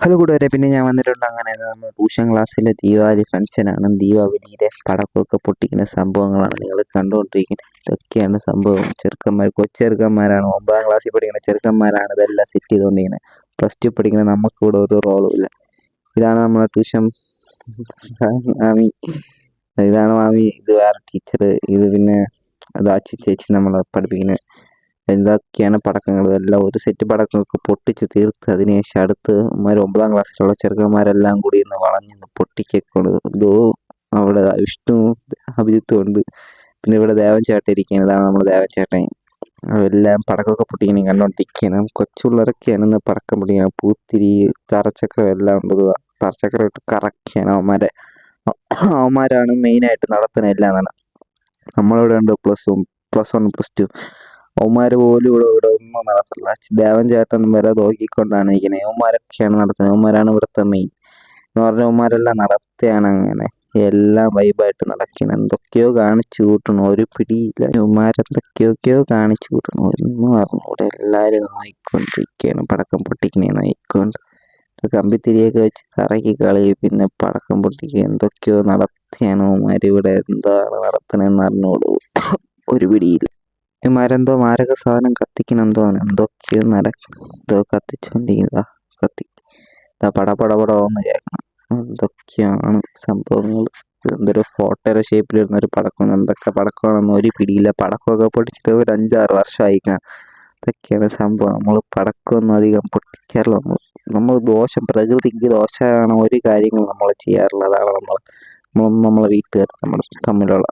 Hello കൂട്ടുകാരെ, പിന്നെ ഞാൻ വന്നിട്ടുണ്ട്. അങ്ങനെ നമ്മൾ ട്യൂഷൻ ക്ലാസ്സിലെ ദീപാവലി ഫംഗ്ഷനാണ്. ദീപാവലിയിലെ പടക്കമൊക്കെ പൊട്ടിക്കുന്ന സംഭവങ്ങളാണ് നിങ്ങൾ കണ്ടുകൊണ്ടിരിക്കുന്നത്. ഇതൊക്കെയാണ് സംഭവം. കൊച്ചെറുക്കന്മാരാണ്, 9ാം ക്ലാസ്സിൽ പഠിക്കുന്ന ചെറുക്കന്മാരാണ് ഇതെല്ലാം സെറ്റ് ചെയ്തുകൊണ്ടിരിക്കുന്നത്. +2 പഠിക്കുന്ന നമുക്ക് ഇവിടെ ഒരു റോളും ഇല്ല. ഇതാണ് നമ്മളെ ട്യൂഷൻ മാമി. ഇതാണ് മാമി, ഇത് വേറെ ടീച്ചർ, ഇത് പിന്നെ അതാച്ചി ചേച്ചി നമ്മളെ പഠിപ്പിക്കുന്നത്. എന്തൊക്കെയാണ് പടക്കങ്ങൾ, എല്ലാം ഒരു സെറ്റ് പടക്കമൊക്കെ പൊട്ടിച്ച് തീർത്ത് അതിനുശേഷം അടുത്ത് 9ാം ക്ലാസ്സിലുള്ള ചെറുക്കന്മാരെല്ലാം കൂടി ഇന്ന് വളഞ്ഞിന്ന് പൊട്ടിക്കൊക്കെ. ഇതോ അവിടെ വിഷ്ണു അഭിജിത്തും ഉണ്ട്. പിന്നെ ഇവിടെ ദേവൻ ചേട്ടൻ ഇരിക്കുകയാണ്. ഇതാണ് നമ്മുടെ ദേവൻ ചേട്ടൻ. എല്ലാം പടക്കമൊക്കെ പൊട്ടിക്കണം കണ്ടോണ്ടിരിക്കണം. കൊച്ചുപിള്ളേരൊക്കെയാണ് ഇന്ന് പടക്കം പൊട്ടിക്കണം. പൂത്തിരി, തറച്ചക്രം എല്ലാം ഉണ്ട്. തറച്ചക്രം ഇട്ട് കറക്റ്റാണ് അവന്മാരാണ് മെയിനായിട്ട് നടത്തുന്നത് എല്ലാം തന്നെ. നമ്മളിവിടെ ഉണ്ട് +1 +2. അവന്മാര് പോലും ഇവിടെ ഒന്നും നടത്തില്ല. ദേവൻ ചേട്ടൻ വരെ നോക്കിക്കൊണ്ടാണ് ഇരിക്കുന്നത്. അവന്മാരൊക്കെയാണ് നടത്തുന്നത്. അവന്മാരാണ് ഇവിടുത്തെ മെയിൻ എന്ന് പറഞ്ഞാൽ. അവന്മാരെല്ലാം നടത്തുകയാണ്. അങ്ങനെ എല്ലാം വൈബായിട്ട് നടക്കണം. എന്തൊക്കെയോ കാണിച്ചു കൂട്ടണം, ഒരു പിടിയില്ല. അവന്മാരെന്തൊക്കെയൊക്കെയോ കാണിച്ചു കൂട്ടണം, ഒന്നും അറിഞ്ഞൂടെ. എല്ലാവരും നോക്കിക്കൊണ്ടിരിക്കുകയാണ് പടക്കം പൊട്ടിക്കണേ നോക്കിക്കൊണ്ട്. കമ്പിത്തിരിയൊക്കെ വെച്ച് കറക്കി കളയും, പിന്നെ പടക്കം പൊട്ടിക്കുക. എന്തൊക്കെയോ നടത്തിയാണ് അവന്മാർ. ഇവിടെ എന്താണ് നടത്തണമെന്ന് അറിഞ്ഞോളൂ, ഒരു പിടിയില്ല. ഇമാരെന്തോ മാരക സാധനം കത്തിക്കണെന്തോന്ന്, എന്തൊക്കെയോ എന്തോ കത്തിച്ചോണ്ടിരിക്കുക. പടപടപടന്ന് കേൾക്കണം. എന്തൊക്കെയാണ് സംഭവങ്ങൾ. എന്തൊരു ഫോട്ടോയുടെ ഷേപ്പിൽ വരുന്നൊരു പടക്കം, എന്തൊക്കെ പടക്കമാണെന്ന് ഒരു പിടിയില്ല. പടക്കമൊക്കെ പൊട്ടിച്ചിട്ട് ഒരു 5-6 വർഷമായിക്കണം. ഇതൊക്കെയാണ് സംഭവം. നമ്മൾ പടക്കമൊന്നും അധികം പൊട്ടിക്കാറില്ല. നമ്മൾ പ്രകൃതിക്ക് ദോഷമാണ് ഒരു കാര്യങ്ങളും നമ്മൾ ചെയ്യാറില്ല. അതാണ് നമ്മളെ വീട്ടുകാർ നമ്മൾ തമ്മിലുള്ള.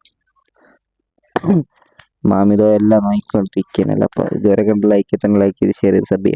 മാമിതോ എല്ലാം നോക്കിക്കൊണ്ടിരിക്കുകയാണല്ലോ. അപ്പോൾ ഇതുവരെ കണ്ട് ലൈക്ക് ചെയ്ത് ഷെയർ ചെയ്ത് സബ് ചെയ്യാം.